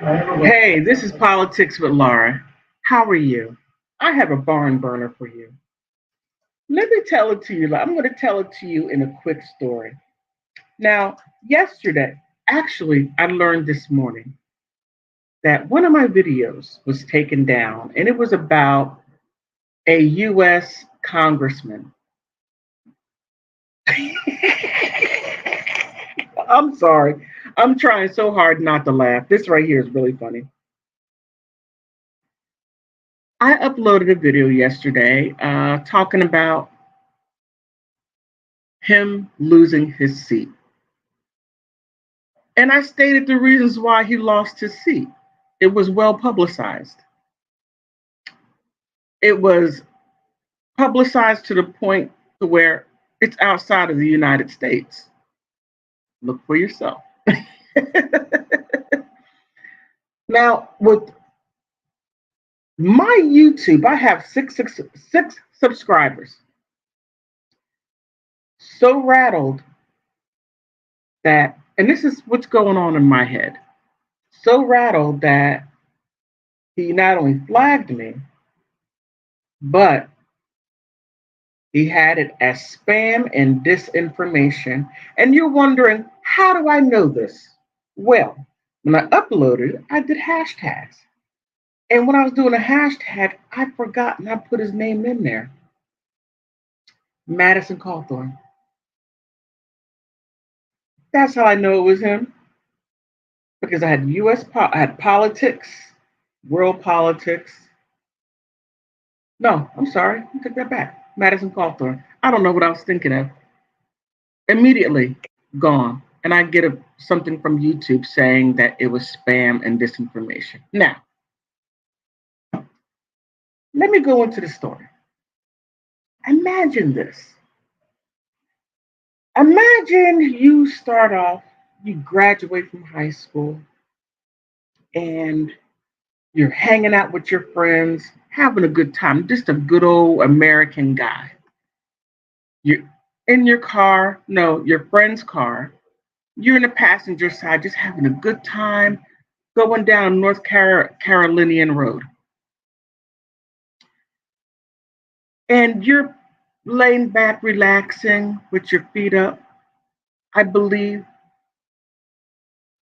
Hey, this is Politics with Laura. How are you? I have a barn burner for you. Let me tell it to you. I'm going to tell it to you in a quick story. Now, yesterday, actually, I learned this morning that one of my videos was taken down, and it was about a U.S. congressman. I'm sorry. I'm trying so hard not to laugh. This right here is really funny. I uploaded a video yesterday talking about him losing his seat. And I stated the reasons why he lost his seat. It was well publicized. It was publicized to the point to where it's outside of the United States. Look for yourself. Now, with my YouTube, I have six subscribers. So rattled that, and this is what's going on in my head. So rattled that he not only flagged me, but he had it as spam and disinformation. And you're wondering, how do I know this? Well, when I uploaded it, I did hashtags. And when I was doing a hashtag, I forgot and I put his name in there, Madison Cawthorn. That's how I know it was him because I had I had politics, world politics. No, I'm sorry, I take that back. Madison Cawthorn. I don't know what I was thinking of. Immediately gone. And I get something from YouTube saying that it was spam and disinformation. Now, let me go into the story. Imagine this. Imagine you start off, you graduate from high school, and you're hanging out with your friends, having a good time, just a good old American guy. You're in your car, no, your friend's car. You're in the passenger side, just having a good time, going down Carolinian Road. And you're laying back, relaxing with your feet up. I believe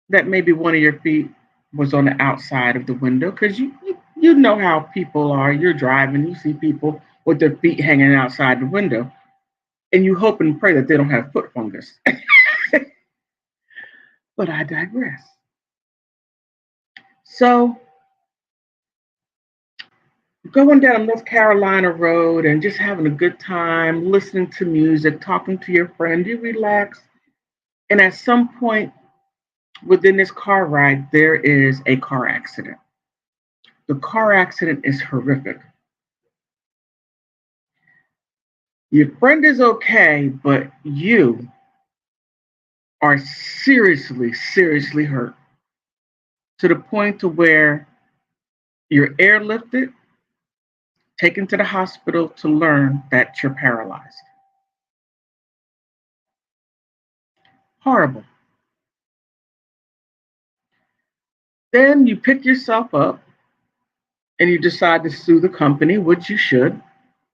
that maybe one of your feet was on the outside of the window because you know how people are. You're driving, you see people with their feet hanging outside the window, and you hope and pray that they don't have foot fungus. But I digress. So going down North Carolina Road and just having a good time, listening to music, talking to your friend, you relax. And at some point within this car ride, there is a car accident. The car accident is horrific. Your friend is okay, but you are seriously hurt to the point to where you're airlifted, taken to the hospital to learn that you're paralyzed. Horrible. Then you pick yourself up and you decide to sue the company, which you should.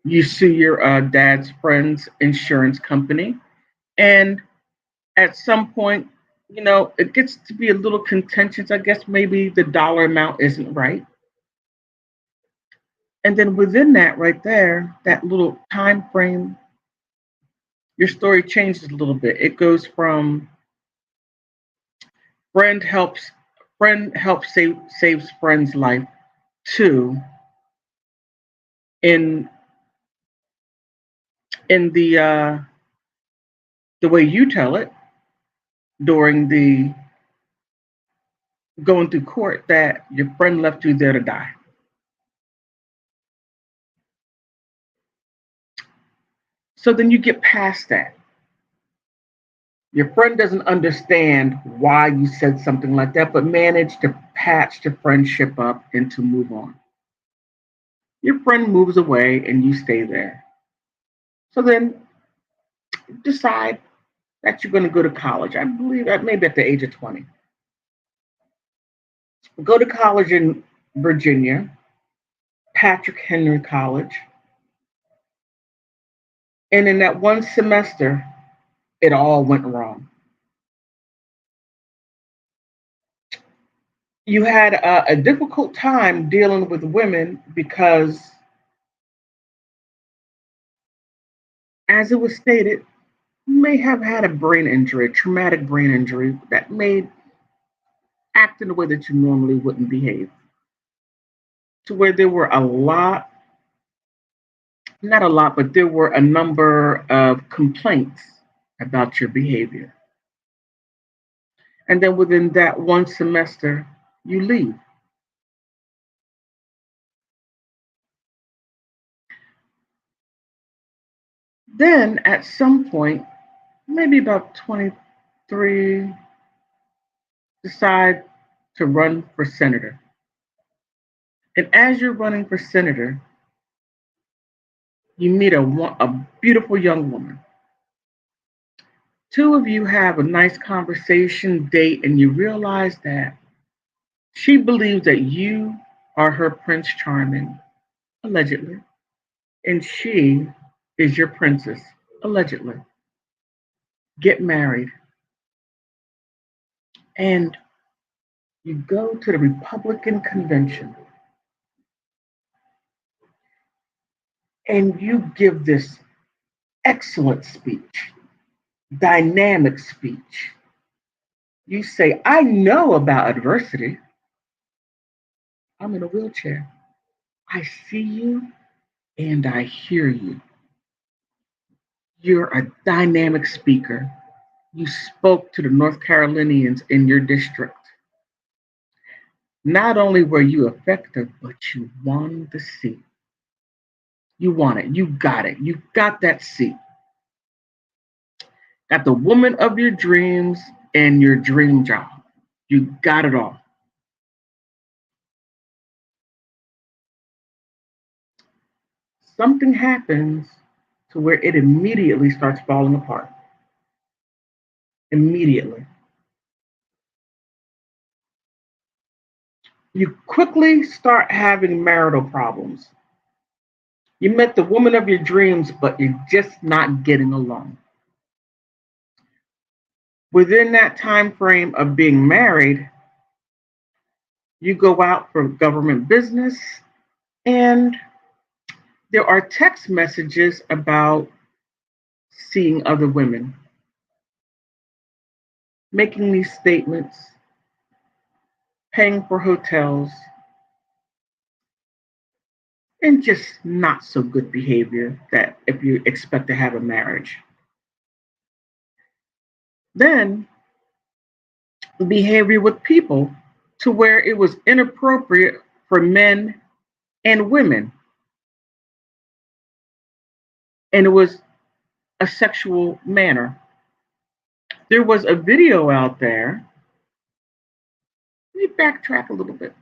You sue your dad's friend's insurance company. And at some point, it gets to be a little contentious. I guess maybe the dollar amount isn't right. And then within that, right there, that little time frame, your story changes a little bit. It goes from friend helps saves friend's life to in in the way you tell it during the going through court that your friend left you there to die. So then you get past that. Your friend doesn't understand why you said something like that, but manage to patch the friendship up and to move on. Your friend moves away and you stay there. So then decide that you're going to go to college. I believe that maybe at the age of 20. Go to college in Virginia, Patrick Henry College, and in that one semester, it all went wrong. You had a difficult time dealing with women because, as it was stated, you may have had a brain injury, a traumatic brain injury that made act in a way that you normally wouldn't behave. To where there were a lot, not a lot, but there were a number of complaints about your behavior. And then within that one semester, you leave. Then at some point, maybe about 23, decide to run for senator. And as you're running for senator, you meet a beautiful young woman. Two of you have a nice conversation, date, and you realize that she believes that you are her Prince Charming, allegedly, and she is your princess, allegedly. Get married, and you go to the Republican convention and you give this excellent speech, dynamic speech. You say, I know about adversity. I'm in a wheelchair. I see you and I hear you. You're a dynamic speaker. You spoke to the North Carolinians in your district. Not only were you effective, but you won the seat. You won it. You got it. You got that seat. Got the woman of your dreams and your dream job. You got it all. Something happens to where it immediately starts falling apart. Immediately. You quickly start having marital problems. You met the woman of your dreams, but you're just not getting along. Within that time frame of being married, you go out for government business, and there are text messages about seeing other women, making these statements, paying for hotels, and just not so good behavior that if you expect to have a marriage. Then behavior with people to where it was inappropriate for men and women. And it was a sexual manner. There was a video out there. Let me backtrack a little bit.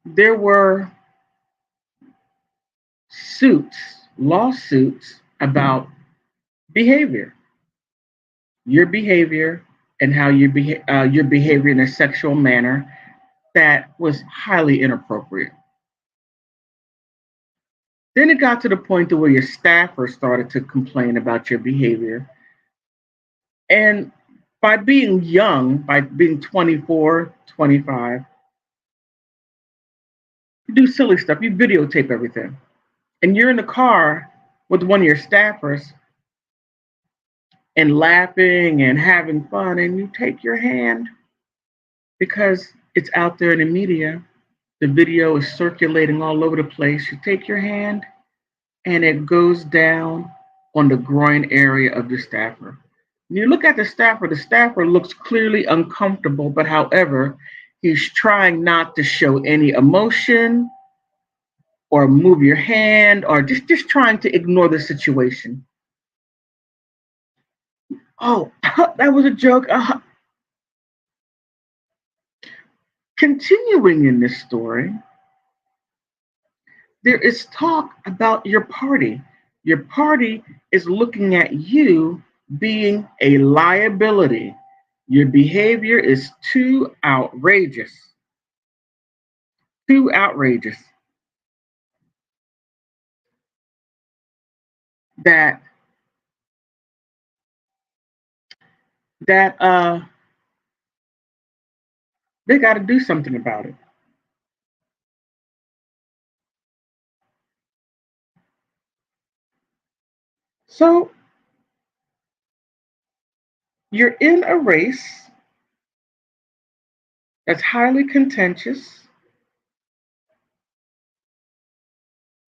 There were suits, lawsuits about behavior, your behavior, and how your behavior in a sexual manner that was highly inappropriate. Then it got to the point to where your staffers started to complain about your behavior. And by being young, by being 24, 25, you do silly stuff. You videotape everything. And you're in the car with one of your staffers and laughing and having fun, and you take your hand because it's out there in the media. The video is circulating all over the place. You take your hand and it goes down on the groin area of the staffer. When you look at the staffer looks clearly uncomfortable, but however, he's trying not to show any emotion or move your hand or just trying to ignore the situation. Oh, that was a joke. Continuing in this story, there is talk about your party. Your party is looking at you being a liability. Your behavior is too outrageous that that they got to do something about it. So you're in a race that's highly contentious,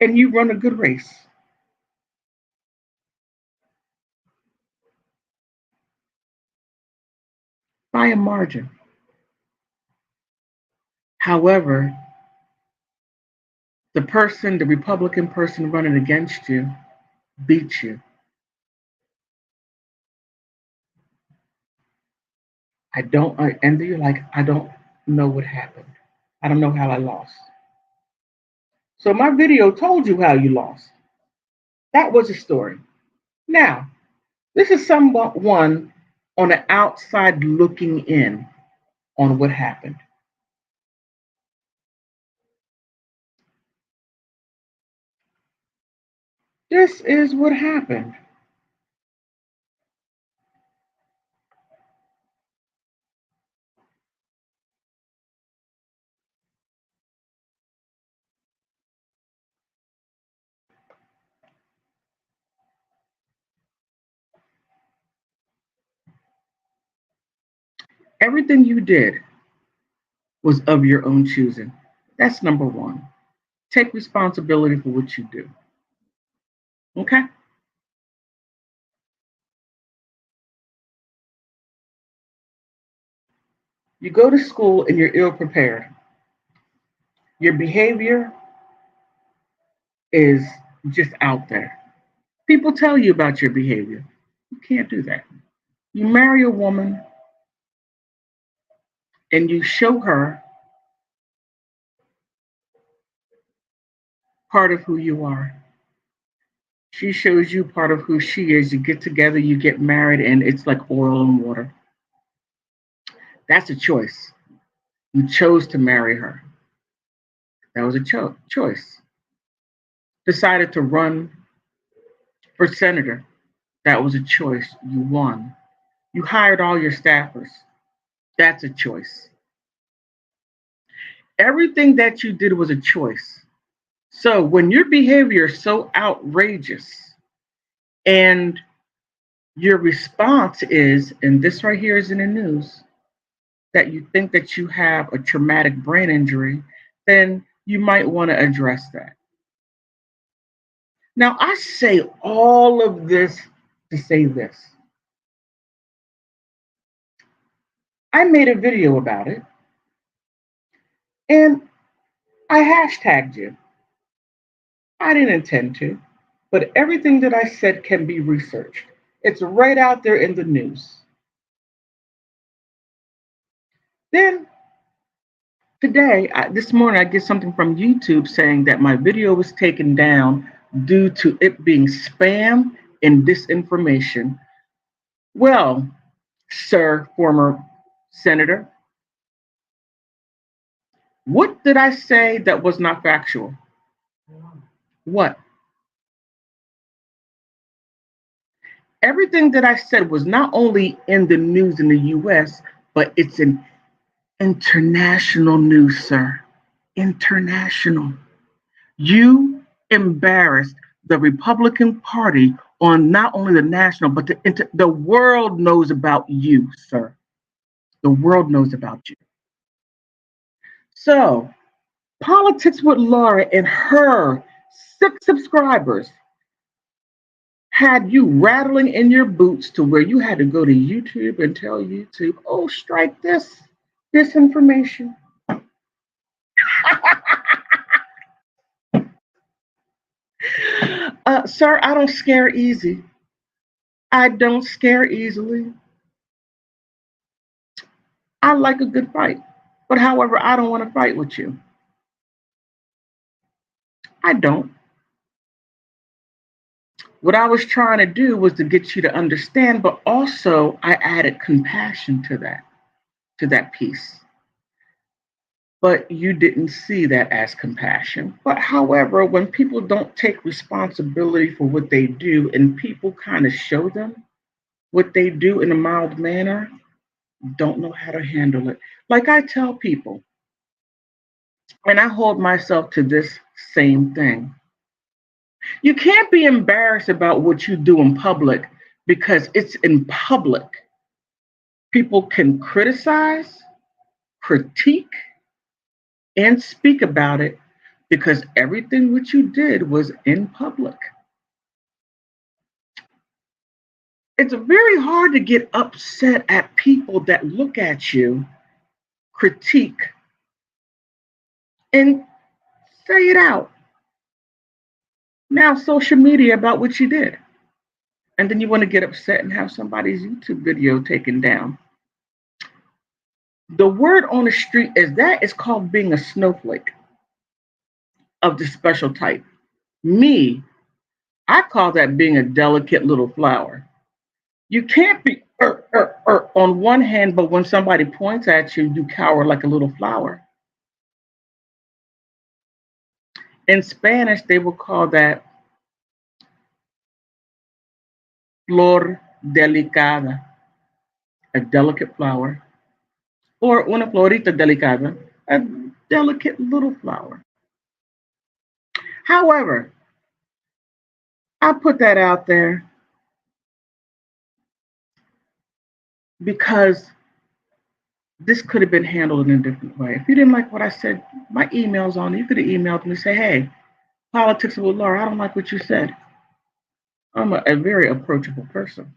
and you run a good race by a margin. However, the Republican person running against you, beats you. And you're like, I don't know what happened. I don't know how I lost. So my video told you how you lost. That was a story. Now, this is somewhat one on the outside looking in on what happened. This is what happened. Everything you did was of your own choosing. That's number one. Take responsibility for what you do. Okay? You go to school and you're ill prepared. Your behavior is just out there. People tell you about your behavior. You can't do that. You marry a woman and you show her part of who you are. She shows you part of who she is. You get together, you get married, and it's like oil and water. That's a choice. You chose to marry her. That was a choice. Decided to run for senator. That was a choice. You won. You hired all your staffers. That's a choice. Everything that you did was a choice. So when your behavior is so outrageous and your response is, and this right here is in the news, that you think that you have a traumatic brain injury, then you might want to address that. Now, I say all of this to say this. I made a video about it and I hashtagged you. I didn't intend to, but everything that I said can be researched. It's right out there in the news. Then this morning, I get something from YouTube saying that my video was taken down due to it being spam and disinformation. Well, sir, former senator, what did I say that was not factual? What? Everything that I said was not only in the news in the US, but it's in international news, sir. International. You embarrassed the Republican Party on not only the national, but the world knows about you, sir. The world knows about you. So, Politics with Laura and her 6 subscribers had you rattling in your boots to where you had to go to YouTube and tell YouTube, oh, strike this information. Sir, I don't scare easy. I don't scare easily. I like a good fight. But however, I don't want to fight with you. I don't. What I was trying to do was to get you to understand, but also I added compassion to that piece. But you didn't see that as compassion. But however, when people don't take responsibility for what they do and people kind of show them what they do in a mild manner, don't know how to handle it. Like I tell people, and I hold myself to this same thing. You can't be embarrassed about what you do in public because it's in public. People can criticize, critique, and speak about it because everything what you did was in public. It's very hard to get upset at people that look at you, critique, and say it out. Now, social media about what you did. And then you want to get upset and have somebody's YouTube video taken down. The word on the street is that is called being a snowflake of the special type. Me, I call that being a delicate little flower. You can't be on one hand, but when somebody points at you, you cower like a little flower. In Spanish, they will call that flor delicada, a delicate flower, or una florita delicada, a delicate little flower. However, I put that out there because this could have been handled in a different way. If you didn't like what I said, my email's on. You could have emailed me and say, hey, politics with Laura, I don't like what you said. I'm a very approachable person.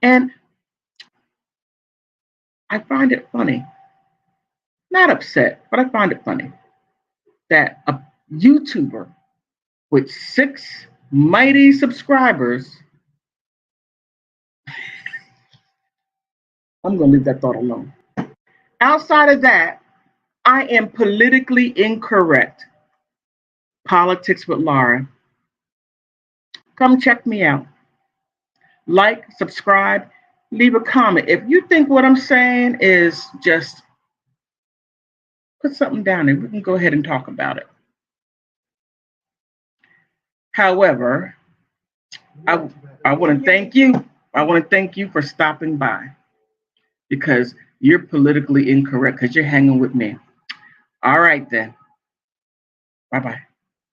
And I find it funny, not upset, but I find it funny that a YouTuber with 6 mighty subscribers, I'm going to leave that thought alone. Outside of that, I am politically incorrect. Politics with Laura. Come check me out. Like, subscribe, leave a comment. If you think what I'm saying is just put something down and we can go ahead and talk about it. However, I, I want to thank you. I want to thank you for stopping by because you're politically incorrect because you're hanging with me. All right, then. Bye bye.